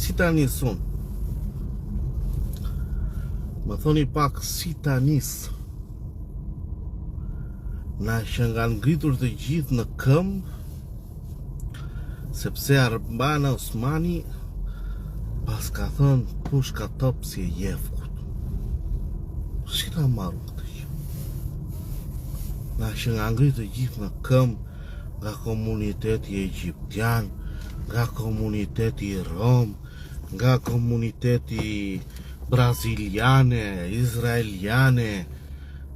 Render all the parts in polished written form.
si tani sun. Më thoni pak si tanis. Na që nga ngritur të gjithë në këmbë, sepse Arbana Osmani pas ka thënë pushka top si e Jevgut. Si ta marru këtë që? Na që nga ngritur të gjithë në këmbë, nga komuniteti egjiptian, nga komuniteti rom, nga komuniteti braziliane, izraeliane,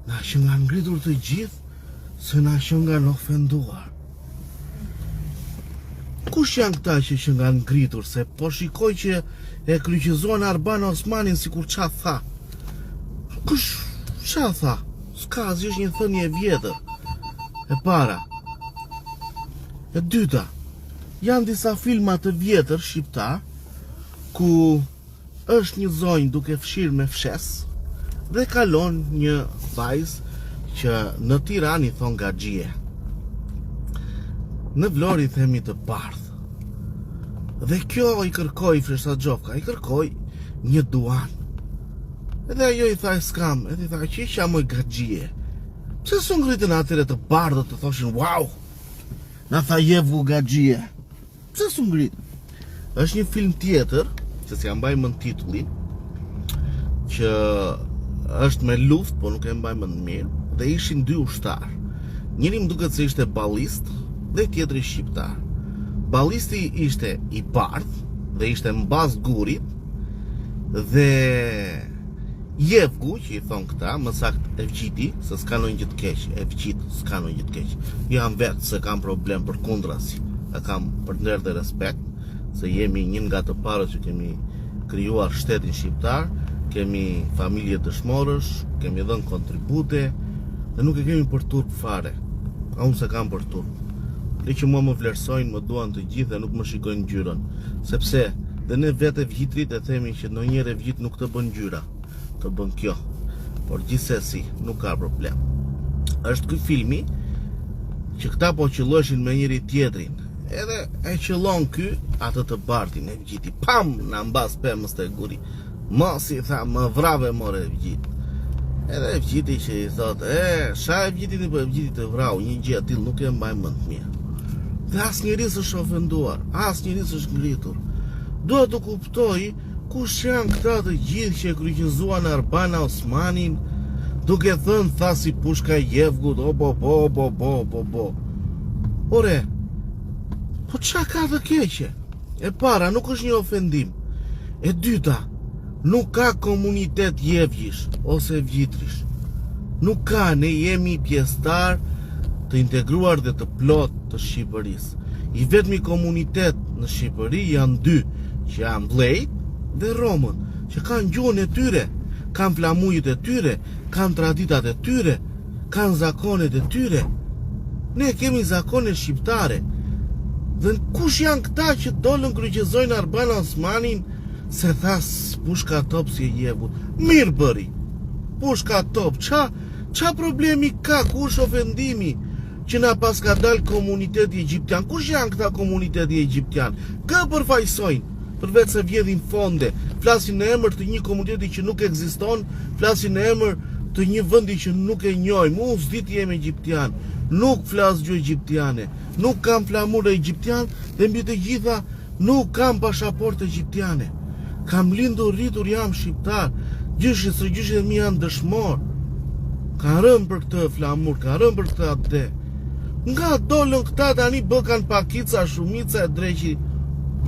na që nga ngritur të gjithë, se na që nga në ofenduar. Kush janë këta që nga ngritur, se po shikoj që e kryqëzuan Arbana Osmanin si kur qa tha. Kush, qa tha? Ska, zi është një thënie e vjetër. E para. E dyta, janë disa filma të vjetër shqiptar, ku është një zonjë duke fshirë me fshes, dhe kalon një vajzë që në Tiranë i thon Gaxhie. Në Vlorë i themi të bardhë. Dhe kjo i kërkoi Fresha Xhofka, i kërkoi një duan. Edhe ajo i tha skam, edhe i tha që isha moj Gaxhie. Pse s'u ngritën atyre të bardhët të thoshin wow? Na tha Jevgu Gaxhie. Pse s'u ngrit? Është një film tjetër, që si mbaj mend titullin, që është me luftë, po nuk e mbaj mend mirë, dhe ishin dy ushtar. Njëri më duket se ishte ballist dhe tjetri shqiptar. Ballisti ishte i bardhë dhe ishte mbas gurit, dhe Jevgu, që i thon këta, më saktë Evgjiti, se s'ka ndonjë gjë të keq, Evgjit s'ka ndonjë gjë të keq. Jam vetë se kam problem për kundrasi, e kam për nder dhe respekt, se jemi një nga të parët që kemi krijuar shtetin shqiptar, kemi familje dëshmorësh, kemi dhënë kontribute, dhe nuk e kemi për turp fare. Unë se kam për turp. Dhe që mua më vlerësojnë, më duan të gjithë dhe nuk më shikojnë ngjyrën, sepse dhe ne vetë Evgjitrit e themi që ndonjëherë Evgjit nuk të bën ngjyra, të bën kjo, por gjithsesi nuk ka problem. Është ky filmi që këta po qëlloshin me njëri tjetrin, edhe e qëllon ky atë të bardhin Evgjiti, pam, na mbas pemës të guri. Mos i tha, më vrave more Evgjit. Edhe Evgjiti që i thot, sha Evgjiti po Evgjiti të vrau, një gjë atil nuk e mbaj mend mirë. Dhe as njëri s'është ofenduar, as njëri s'është ngritur. Dua të kuptoj kush janë këta të gjithë që e kryqëzuan Arbana Osmanin, duke thënë tha si pushka e Jevgut, bo. Ore, po qa ka të keqe? E para, nuk është një ofendim. E dyta, nuk ka komunitet jevgjish ose evgjitrish. Nuk ka, ne jemi pjesëtar të integruar dhe të plot të Shqipërisë. I vetmi komunitet në Shqipëri janë dy, që janë Blejt dhe Romën, që kanë gjuhën e tyre, kanë flamujët e tyre, kanë traditat e tyre, kanë zakonet e tyre. Ne kemi zakonet shqiptare. Dhe kush janë këta që dolën kryqëzojnë Arbana Osmanin se thas pushka top si e Jevgut? Mirë bëri. Pushka top, qa problemi ka, kush ofendimi që na pas ka dal komuniteti egjiptian? Kush janë këta komuniteti egjiptian? Kë përfaqësojnë? Përveç se vjedhin fonde, flasin në emër të një komuniteti që nuk ekziston, flasin në emër të një vendi që nuk e njohim. Unë s'di të jem egjiptian, nuk flas gjuhë egjiptiane, nuk kam flamur egjiptian dhe mbi të gjitha nuk kam pasaportë egjiptiane. Kam lindur, rritur, jam shqiptar, gjyshit e mi janë dëshmor. Ka rënë për këtë flamur, ka rënë për këtë abde. Nga dolën këta tani bëkan pakica, shumica e dreqi.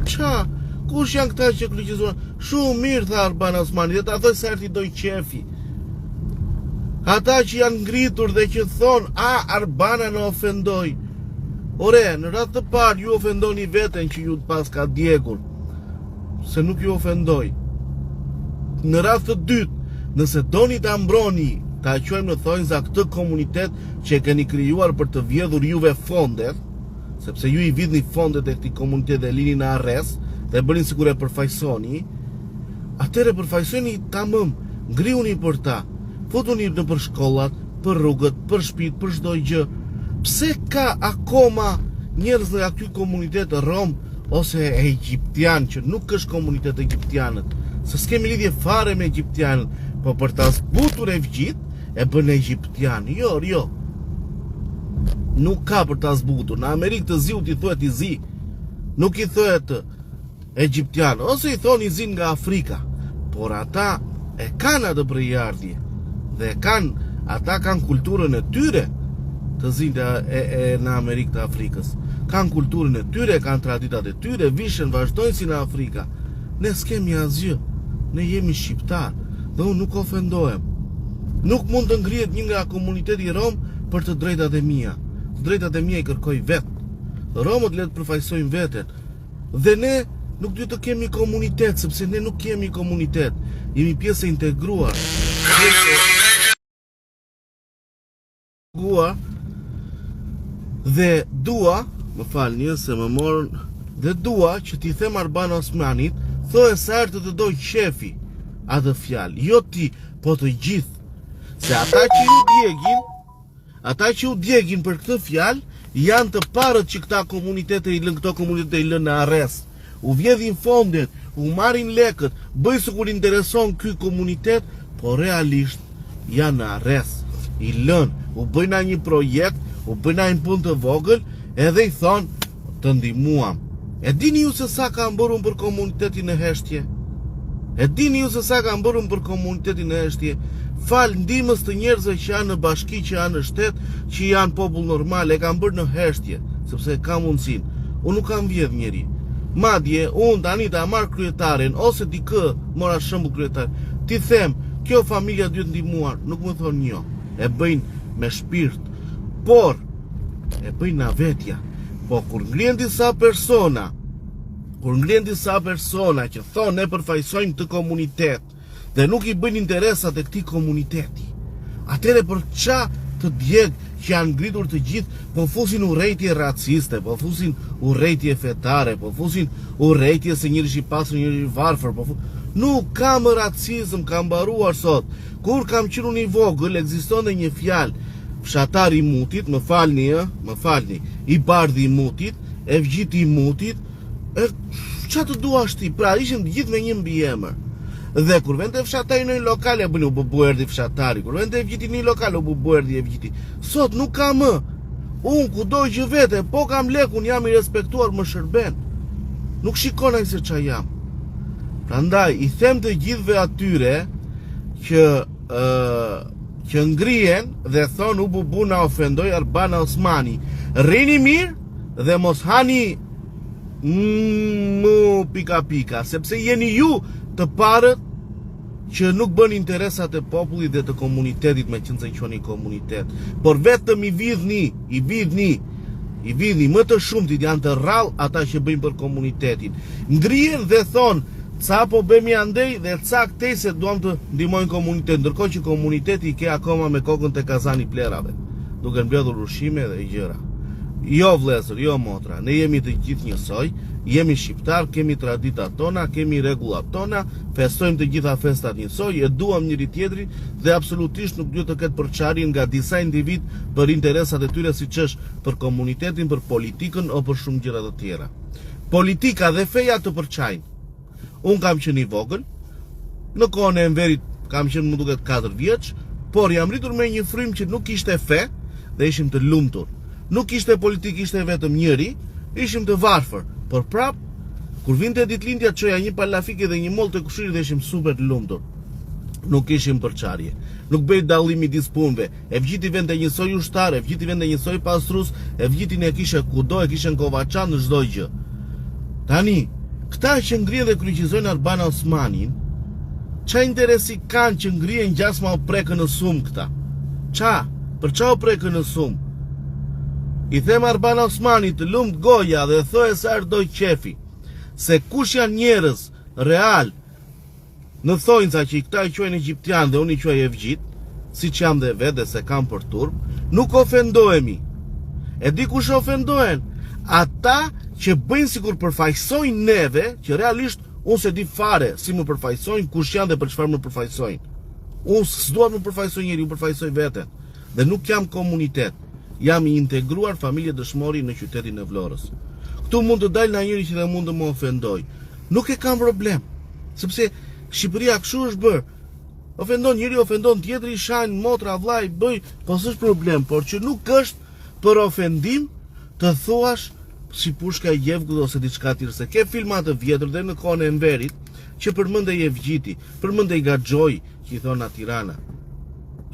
Qa? Kush janë këta që kryqëzuan? Shumë mirë, tha Arbana Osmani, dhe ta thoj se erti doj qefi. Ata që janë ngritur dhe që thonë, Arbana në ofendoj. Ore, në ratë të parë ju ofendoni veten që ju pas ka djegur, se nuk ju ofendoj. Në ratë të dytë, nëse doni ta mbroni, ta quajmë në thonjza këtë komunitet që e keni krijuar për të vjedhur juve fondet, sepse ju i vidhni fondet e këtij komuniteti dhe lini në arrest, dhe bërin sikur e përfaqësoni, atëre përfaqësoni tamam, ngriuni për ta, futuni në për shkollat, për rrugët, për shtëpitë, për çdo gjë. Pse ka akoma njerëz në aty komunitet rom ose egjiptian që nuk është komunitet egjiptianët, se s'kemi lidhje fare me egjiptianët, po për ta zbutur e vgjit e bën egjiptian. Jo. Nuk ka për ta zbutur. Në Amerikë të Ziut i thuhet i zi, nuk i thuhet egjiptian, ose i thon i zi nga Afrika. Por ata e kanë atë prejardhje dhe ata kanë kulturën e tyre të zinjtë në Amerikë të Afrikës. Kanë kulturën e tyre, kanë traditat e tyre, vishën, vazhdojnë si në Afrika. Ne s'kemi asgjë. Ne jemi shqiptar dhe unë nuk ofendohem. Nuk mund të ngrihet një nga komuniteti rom për të drejtat e mia. Të drejtat e mia i kërkoj vetë. Romët le të përfaqësojnë veten. Dhe ne nuk duhet të kemi komunitet, sepse ne nuk kemi komunitet. Jemi pjesë e integruar. Dhe dua, më falni se më morën, dhe dua që t'i them Arban Osmanit, thoe sa herë të doj qefi atë fjalë, jo ti, po të gjithë. Se ata që u djegin për këtë fjalë, janë të parët që këto komunitete i lënë në arrest. U vjedhin fondet, u marrin lekët, bëj se kur intereson ky komunitet, po realisht janë në arrest. I lën, u bëjna një projekt, u bëjna një punë të vogël, edhe i thonë të ndihmuam. E dini ju se sa ka mbërun për komunitetin e Heshtje? Fal ndihmës të njerëzve që janë në bashki, që janë në shtet, që janë popull normal, e kam bërë në Heshtje, sepse ka mundësin. Unë nuk kam vjedh njeri. Madje, unë tani ta marr kryetarin, ose dikë mora shembull kryetar. Ti them, kjo familja duhet ndihmuar, nuk më thonë jo. E bëjnë me shpirt, por e bëjnë na vetja. Po kur ngrihen disa persona që thonë ne përfaqësojmë të komunitet dhe nuk i bëjnë interesat e këtij komuniteti, atëre për ça të djeg që janë ngritur të gjithë, po fusin urrejtje raciste, po fusin urrejtje fetare, po fusin urrejtje se njëri i pasur, njëri i varfër, nuk kam racizëm, kam mbaruar sot. Kur kam qenë unë i vogël, ekzistonte një fjalë, fshatar i mutit, më falni, i bardhi i mutit, e vgjiti i mutit, ç'a të duash ti? Pra ishim të gjithë me një mbiemër. Dhe kur vente fshatari në një lokal, ja bëni u bubuerdi fshatari. Kur vente vgjiti në një lokal, u bubuerdi e vgjiti. Sot nuk kam më. Unë kudo që vete, po kam lek, unë jam i respektuar, më shërben. Nuk shikonaj se ç'a jam. Prandaj i them të gjithëve atyre që ngrihen dhe thonë u bubu na ofendoi Arban Osmani. Rrini mirë dhe mos hani pika, sepse jeni ju të parët që nuk bën interesat e popullit dhe të komunitetit, me qenë se quheni komunitet, por vetëm i vidhni më të shumtit janë të rrallë ata që bëjnë për komunitetin. Ngrihen dhe thonë ca po bëmi andej dhe ca këtej se duam të ndihmojnë komunitet, ndërkohë që komuniteti i ke akoma me kokën te kazani plerave, duke mbledhur ushqime dhe gjëra. Jo vlezër, jo motra, ne jemi të gjithë njësoj, jemi shqiptar, kemi traditat tona, kemi rregullat tona, festojmë të gjitha festat njësoj, e duam njëri tjetrin dhe absolutisht nuk duhet të ketë përçarje nga disa individ për interesat e tyre, siç është për komunitetin, për politikën o për shumë gjëra të tjera. Politika dhe feja të përçajnë. Unë kam qenë i vogël, në kohën e Enverit kam qenë më duket 4 vjeç, por jam rritur me një frym që nuk ishte fe dhe ishim të lumtur. Nuk ishte politik, ishte vetëm njëri, ishim të varfër, por prap, kur vinte ditëlindja çoja një palafike dhe një mollë të kushirit dhe ishim super të lumtur. Nuk ishim përçarje. Nuk bëj dallim midis punëve. E vgjiti vende njësoj ushtar, e vgjiti vende njësoj pastrus, e vgjitin e kishe kudo, e kishe në Kovaçan, në çdo gjë. Tani, këta që ngrihen dhe kryqëzojnë Arban Osmanin, ç'a interesi kanë që ngrihen gjasma o prekën në sumë këta? Për ç'a o prekën në sumë? I them Arban Osmanit të lumt goja dhe thoe sa herë doj qefi, se kush janë njerëz real në thonjca që i këta i quajnë egjiptian dhe unë i quaj evgjit, siç jam dhe vetë se kam për turp, nuk ofendohemi. E di kush ofendohen? Ata që bëjnë sikur përfaqësojnë neve, që realisht unë se di fare si më përfaqësojnë, kush janë dhe për çfarë më përfaqësojnë. Unë s'dua më përfaqësoj njeri, unë përfaqësoj veten. Dhe nuk jam komunitet. Jam i integruar familje dëshmori në qytetin e Vlorës. këtu mund të dalë në njëri që dhe mund të më ofendoj. Nuk e kam problem, sepse Shqipëria kështu është bërë. Ofendon njëri, ofendon tjetri, shajnë motra, vllai, bëj, po s'është problem, por që nuk është për ofendim të thuash si pushka e Jevgut ose diçka tjetër, se ke filma të vjetër dhe në kohën e Enverit që përmendej Jevgjiti, përmendej Gaxhoi, që i thon Tirana.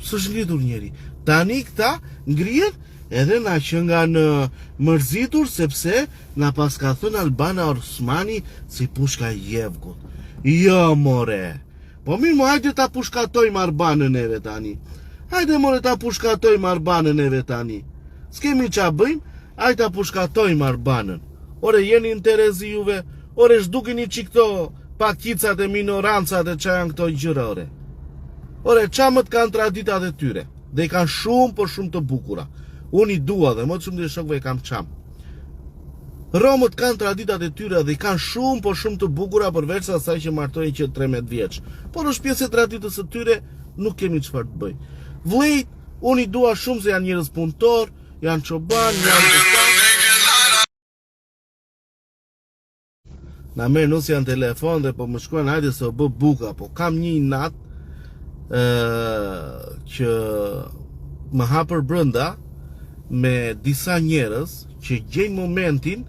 S'është ngritur njeri. Tani këta ngrihen edhe na që nga në mërzitur sepse na pas ka thënë Albana Osmani si pushka e Jevgut. Jo more. Po mirë mo, hajde ta pushkatojmë Arbanën neve tani. Hajde more ta pushkatojmë Arbanën neve tani. S'kemi qa bëjmë, hajde ta pushkatojmë Arbanën. Ore jeni interesi juve, ore zhdukini që këto pakicat e minorancat e qa janë këto gjëra ore. Ore qa më të kanë traditat e tyre, dhe i kanë shumë për shumë të bukura. Unë i dua dhe më të shumë dhe shokve i kam qamë. Romët kanë traditat e tyre dhe i kanë shumë për shumë të bukura përveç se asaj që martojnë që 13 vjeç. Por është pjesë e traditës së tyre, nuk kemi çfarë të bëj. Vllejt, unë i dua shumë se janë njerëz punëtor, janë çoban, janë na merr nus janë telefon dhe po më shkruan hajde se u bë buka, po kam një inat që më hapër brenda me disa njerëz që gjejnë momentin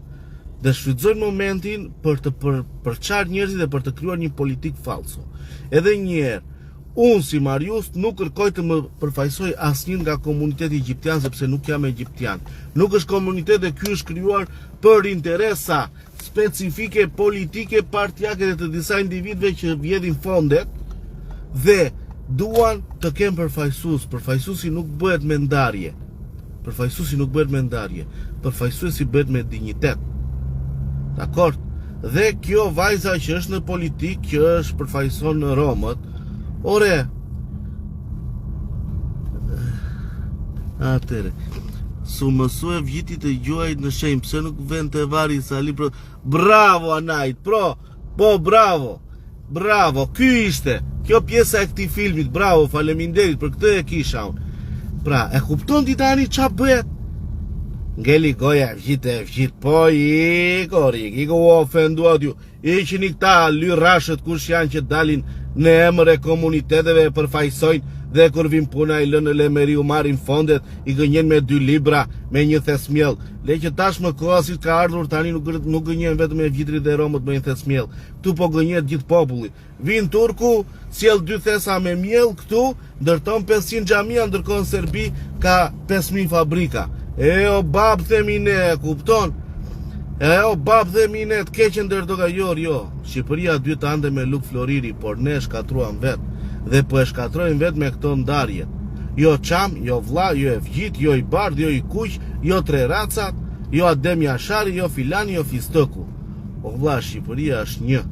dhe shfrytëzojnë momentin për të përçarë njerëzit dhe për të krijuar një politik falso. Edhe një herë, unë si Marius nuk kërkoj të më përfaqësoj asnjë nga komuniteti egjiptian sepse nuk jam egjiptian. Nuk është komunitet dhe ky është krijuar për interesa specifike politike partijake dhe të disa individëve që vjedhin fondet dhe duan të kenë përfaqësues. Përfaqësuesi nuk bëhet me ndarje. Përfaqësuesi nuk bëhet me ndarje. Përfaqësuesi bëhet me dinjitet. Dakor? Dhe kjo vajza që është në politik, që është përfaqëson në Romët, ore, atere, su mësue vjitit e gjuajt në shenjë, pse nuk vend të vari sali pro... Bravo Anajt, po bravo, ky ishte, kjo pjesa e këtij filmit, bravo, faleminderit, për këtë e kisha unë. Pra, e kupton ti tani qa bëhet? Ngeli goja vgjit, po i ku ofenduat ju. Iqini këta lyrashët kush janë që dalin në emër e komuniteteve e përfaqësojnë dhe kur vin puna i lënë në lemeri u marrin fondet, i gënjen me 2 libra, me një thesmjell. Le që tashmë koha si ka ardhur tani nuk gënjen vetëm e vjitrit e Romët me një thesmjell. Këtu po gënjet gjithë populli. Vin turku, sjell 2 thesa me miell këtu, ndërton 500 xhamia, ndërkohë në Serbi ka 5000 fabrika. O bab themi ne, kupton? O bab themi ne, të keqen dërdoga jo. Shqipëria duhet të ande me Luk Floriri, por ne shkatruam vet. Dhe po e shkatrojmë vet me këto ndarje. Jo Çam, jo vlla, jo Evgjit, jo i Bardh, jo i Kuq, jo Treracat, jo Adem Jashari, jo Filani, jo Fistoku. O vlla, Shqipëria është një.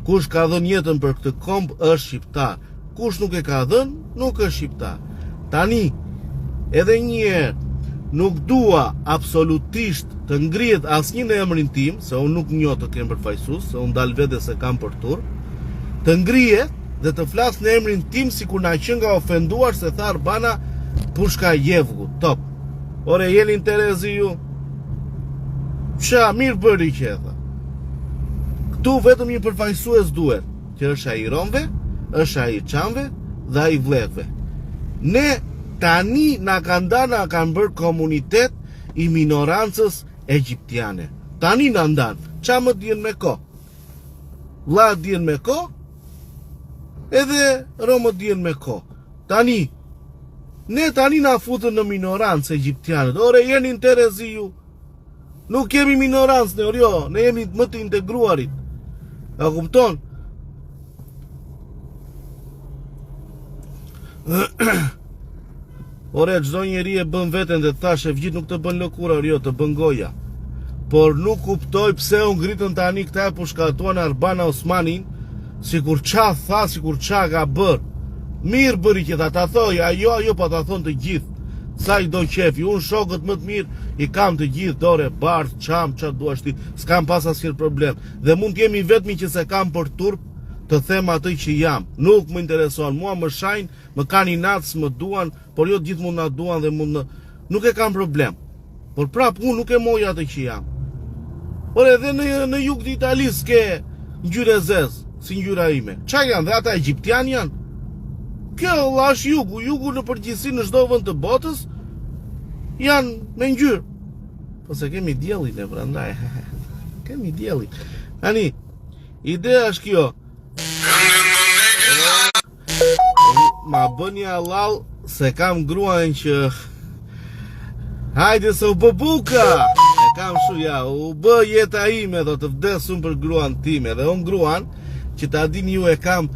Kush ka dhënë jetën për këtë komb është shqiptar. Kush nuk e ka dhënë, nuk është shqiptar. Tani, edhe një herë, nuk dua absolutisht të ngrihet asnjë në emrin tim, se unë nuk njoh të kem përfaqësues, se unë dal vetë se kam për tur, të ngrihet dhe të flas në emrin tim sikur na qenë nga ofenduar se tha Arbana pushka e Jevgut. Top. Ore jeni interesi ju? Qa mirë bëri që e tha. Këtu vetëm një përfaqësues duhet, që është ai Romëve, është ai Çamve dhe ai Vlllëve. Ne tani na kanë bërë komunitet i minorancës egjiptiane. Tani na ndan. Qa më djen me ko? Vlla djen me ko? Edhe Romët djen me ko. Tani, ne tani na futën në minorancë egjiptianët. Ore jeni interesi ju? Nuk kemi minorancë ne, jo, ne jemi më të integruarit. A kupton? Ore, çdo njeri e bën veten dhe thash e vgjit nuk të bën lëkura, jo, të bën goja. Por nuk kuptoj pse u ngritën tani këta e pushkatuan Arbana Osmanin, sikur qa tha, sikur qa ka bër. Mirë bëri që ta thoj, ajo pa ta thon të gjithë. Sa i do qefi, unë shokët më të mirë i kam të gjithë, dore, Bardh, Çam, qa duash ti, s'kam pas asnjë problem. Dhe mund t'jemi vetmi që se kam për turp të them atë që jam. Nuk më intereson, mua më shajnë, më kanë inat, më duan, por jo gjithë mund na duan dhe mund në... Nuk e kam problem. Por prap unë nuk e moj atë që jam. Ore, edhe në jug të Italisë ke ngjyrë zezë, si ngjyra ime. Qa janë dhe ata egjiptian janë? Kjo është jugu në përgjithësi në çdo vend të botës janë me ngjyrë. Po se kemi diellin e prandaj. Kemi diellin. Tani, ideja është kjo. Ma bëni halal se kam gruan që hajde se u bë buka. E kam shuja, u bë jeta ime, do të vdes unë për gruan time. Dhe unë gruan, që ta dini ju e kam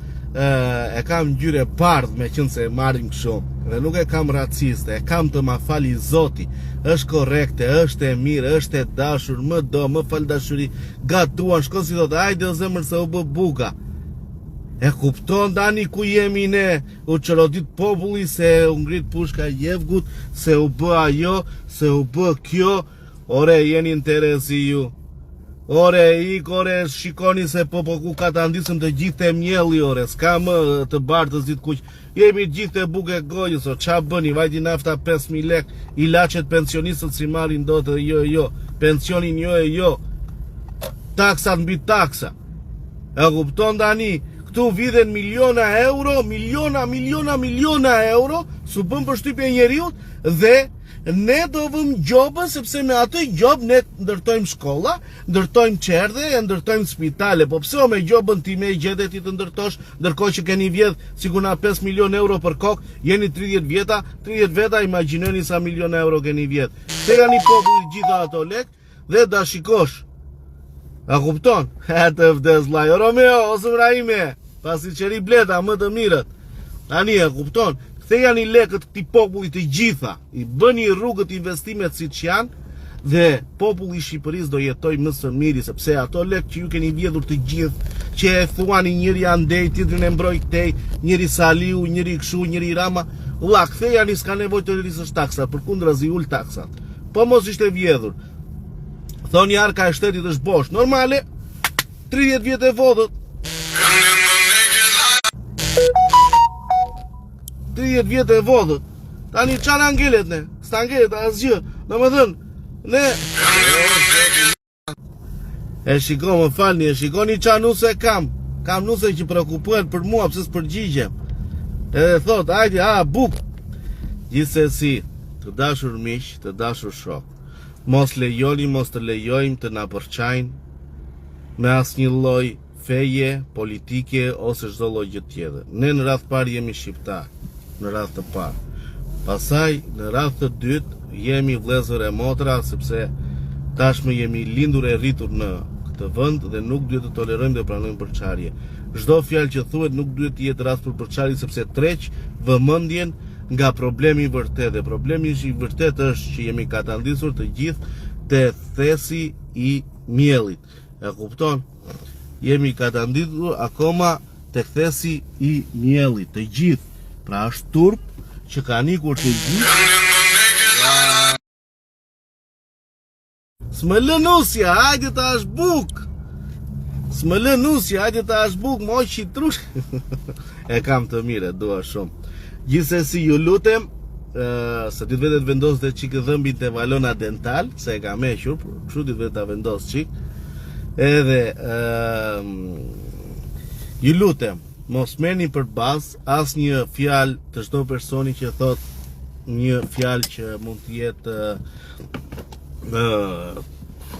ngjyrë bardhë, me qenë se e marrim kështu. Dhe nuk e kam raciste, e kam të ma fali Zoti. Është korrekte, është e mirë, është e dashur, më do, më fal dashuri, gatuan, shko si thotë, hajde o zemër se u bë buka. E kupton tani ku jemi ne, u çrodit populli se u ngrit pushka Jevgut, se u bë ajo, se u bë kjo. Ore, jeni interesi ju. Ore, shikoni se po ku ka të ndisëm të gjithë e mjelli, ore, s'ka më të barë të zit kuq. Jemi gjithë e buke gojës, o, qa bëni, vajti nafta 5.000 lek, ilacet pensionistët si marin do të jo, pensionin jo, taksat mbi taksa. E kupton tani, këtu vidhen miliona euro, miliona euro, su bën përshtypje njeriut, dhe ne do vëm gjobën, sepse me atë gjobë ne ndërtojmë shkolla, ndërtojmë qerdhe, ndërtojmë spitale. Po pse o me gjobën ti me gjedet ti të ndërtosh, ndërkohë që keni vjedh sigurna 5 milion euro për kokë, jeni 30 veta, imagjinoni sa milion euro keni vjedh. Se janë i popullit gjitha ato lek, dhe da shikosh. A kupton? E të vdes laj, Romeo, ose Vrahime, pasi qeri bleta më të mirët. Tani e kupton? Këthe janë i lekët këti popullit të gjitha, i bëni rrugët investimet si që janë, dhe populli i Shqipërisë do jetoj më së miri, sepse ato lekë që ju keni vjedhur të gjithë, që e thuani njëri andej, tjetrin e mbroj këtej, njëri Saliu, njëri Kshu, njëri Rama, la, këthe janë i s'ka nevoj të rrisësh taksa, përkundrazi ul taksat. Po mos ishte vjedhur. Thoni arka e shtetit është bosh, normale, 30 vjetë e vodhët. 30 vjetë e vodhët. Tani qanë angelet ne? Së angelet asgjë. Në më dhënë, ne... E shiko më falni, e shikoni qa nuse kam. Kam nuse që prekupohet për mua, pëse s'përgjigjem. Edhe thot, ajde, buk. Gjithsesi, të dashur miq, të dashur shok, mos lejoni, mos të lejojmë të na përçajnë me asnjë lloj feje, politike ose çdo lloj gjë tjetër. Ne në radh parë jemi shqiptar, në radh të parë. Pastaj në radh të dytë jemi vëllezër e motra, sepse tashmë jemi lindur e rritur në këtë vend dhe nuk duhet të tolerojmë dhe pranojmë përçarje. Çdo fjalë që thuhet nuk duhet të jetë rast për përçarje, sepse treq vëmendjen nga problemi i vërtet. Dhe problemi i vërtet është që jemi katandisur të gjithë te thesi i miellit. E kupton? Jemi katandisur akoma te thesi i miellit, të gjithë. Pra është turp që ka nikur të gjithë. S'më lë nusja, hajde ta është buk. S'më lë nusja, hajde ta është buk, moj qitrush. E kam të mire, dua shumë. Gjithsesi ju lutem, se ditë vetë të vendos dhe qikë dhëmbin të valona dental, se e ka mequr, kështu ditë vetë të vendos qikë. Edhe, ju lutem, mos merrni për bazë asnjë fjalë të çdo personi që thot një fjalë që mund të jetë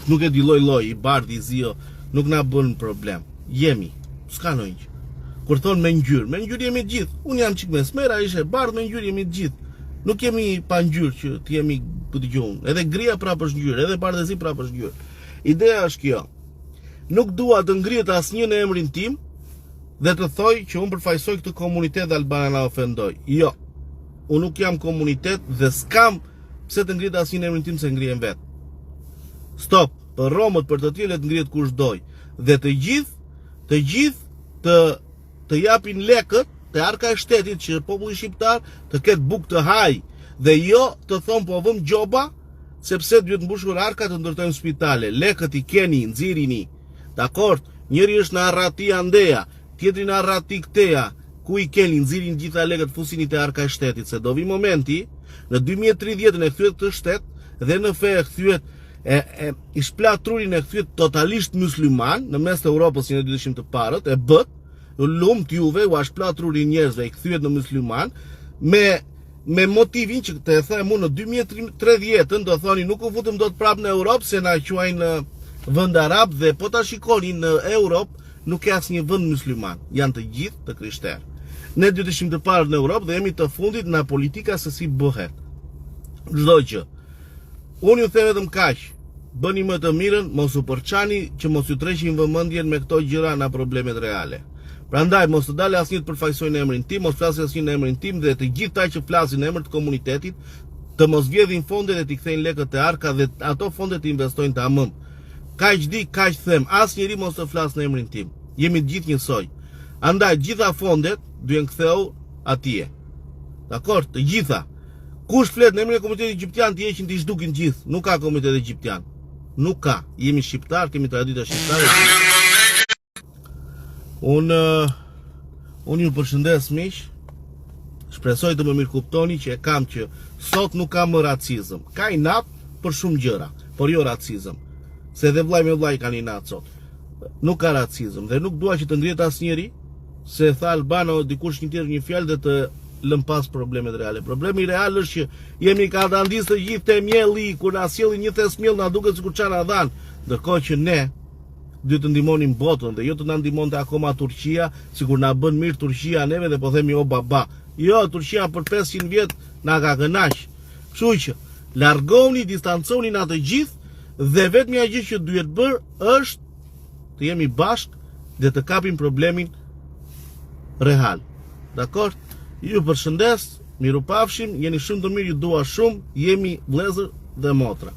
nuk e di lloj, i bardh, i zio, nuk na bën problem. Jemi, s'ka ndonjë. Kur thon me ngjyrë jemi të gjithë. Unë jam çik mesmera, ishe bardh, me ngjyrë jemi të gjithë. Nuk jemi pa ngjyrë që të jemi ku dëgjon. Edhe gria prapë është ngjyrë, edhe bardhëzi prapë është ngjyrë. Ideja është kjo. Nuk dua të ngrihet asnjë në emrin tim dhe të thoj që unë përfaqësoj këtë komunitet dhe Albana na ofendoj. Jo. Unë nuk jam komunitet dhe s'kam pse të ngrihet asnjë në emrin tim se ngrihem vet. Stop. Për Romët, për të tjerë të ngrihet kush doj. Dhe të gjithë të japin lekët te arka e shtetit që populli shqiptar të ketë bukë të haj dhe jo të thonë po vëm gjoba sepse duhet mbushur arka të ndërtojmë spitale. Lekët i keni, nxirini. Dakor? Njëri është në Arrati Andeja, tjetri në Arrati Kteja. Ku i keni, nxirin gjitha lekët, fusini te arka e shtetit, se do vi momenti në 2030 e kthyehet këtë shtet dhe në fe e kthyehet I shplat trurin e kthyet totalisht musliman në mes të Europës që ne dishim të parët, e bët, lumt juve, u shplat trurin njerëzve, i kthyet në musliman, me motivin që të e them unë në 2030 do thoni nuk u futëm do të prapë në Europë se na quajnë vend arab dhe po ta shikoni në Europë nuk ka asnjë vend musliman, janë të gjithë të krishterë. Ne do të ishim të parë në Europë dhe jemi të fundit në politika se si bëhet. Çdo gjë. Unë ju them vetëm kaq, bëni më të mirën, mos u përçani që mos ju treshin vëmendjen me këto gjëra në problemet reale. Prandaj mos të dalë asnjë të përfaqësojnë emrin tim, mos flasë asnjë në emrin tim dhe të gjithë ata që flasin në emër të komunitetit, të mos vjedhin fonde dhe t'i kthejnë lekët e arka dhe ato fonde të investojnë tamam. Kaq di, kaq them, asnjëri mos të flasë në emrin tim. Jemi të gjithë njësoj. Andaj gjitha fondet duhen ktheu atje. Dakor, të gjitha. Kush flet në emrin e komunitetit egjiptian të heqin të zhdukin gjithë. Nuk ka komunitet egjiptian. Nuk ka. Jemi shqiptar, kemi tradita shqiptare. Unë ju përshëndes miq. Shpresoj të më mirë kuptoni që e kam që sot nuk ka më racizëm. Ka inat për shumë gjëra, por jo racizëm. Se dhe vllai me vllai kanë inat sot. Nuk ka racizëm dhe nuk dua që të ngrihet asnjëri se tha Albano dikush një tjetër një fjalë dhe të lëm pas problemet reale. Problemi real është që jemi katandistë të gjithë te mielli, kur na sjellin një thes miell na duket sikur çana dhan, ndërkohë që ne duhet të ndihmonim botën dhe jo të na ndihmonte akoma Turqia, sikur na bën mirë Turqia neve dhe po themi o baba. Jo, Turqia për 500 vjet na ka kënaq. Kështu që largoni, distanconi na të gjithë dhe vetmja gjë që duhet bërë është të jemi bashkë dhe të kapim problemin real. Dakor? Ju përshëndes, miru pafshim, jeni shumë të mirë, ju dua shumë, jemi vëllezër dhe motra.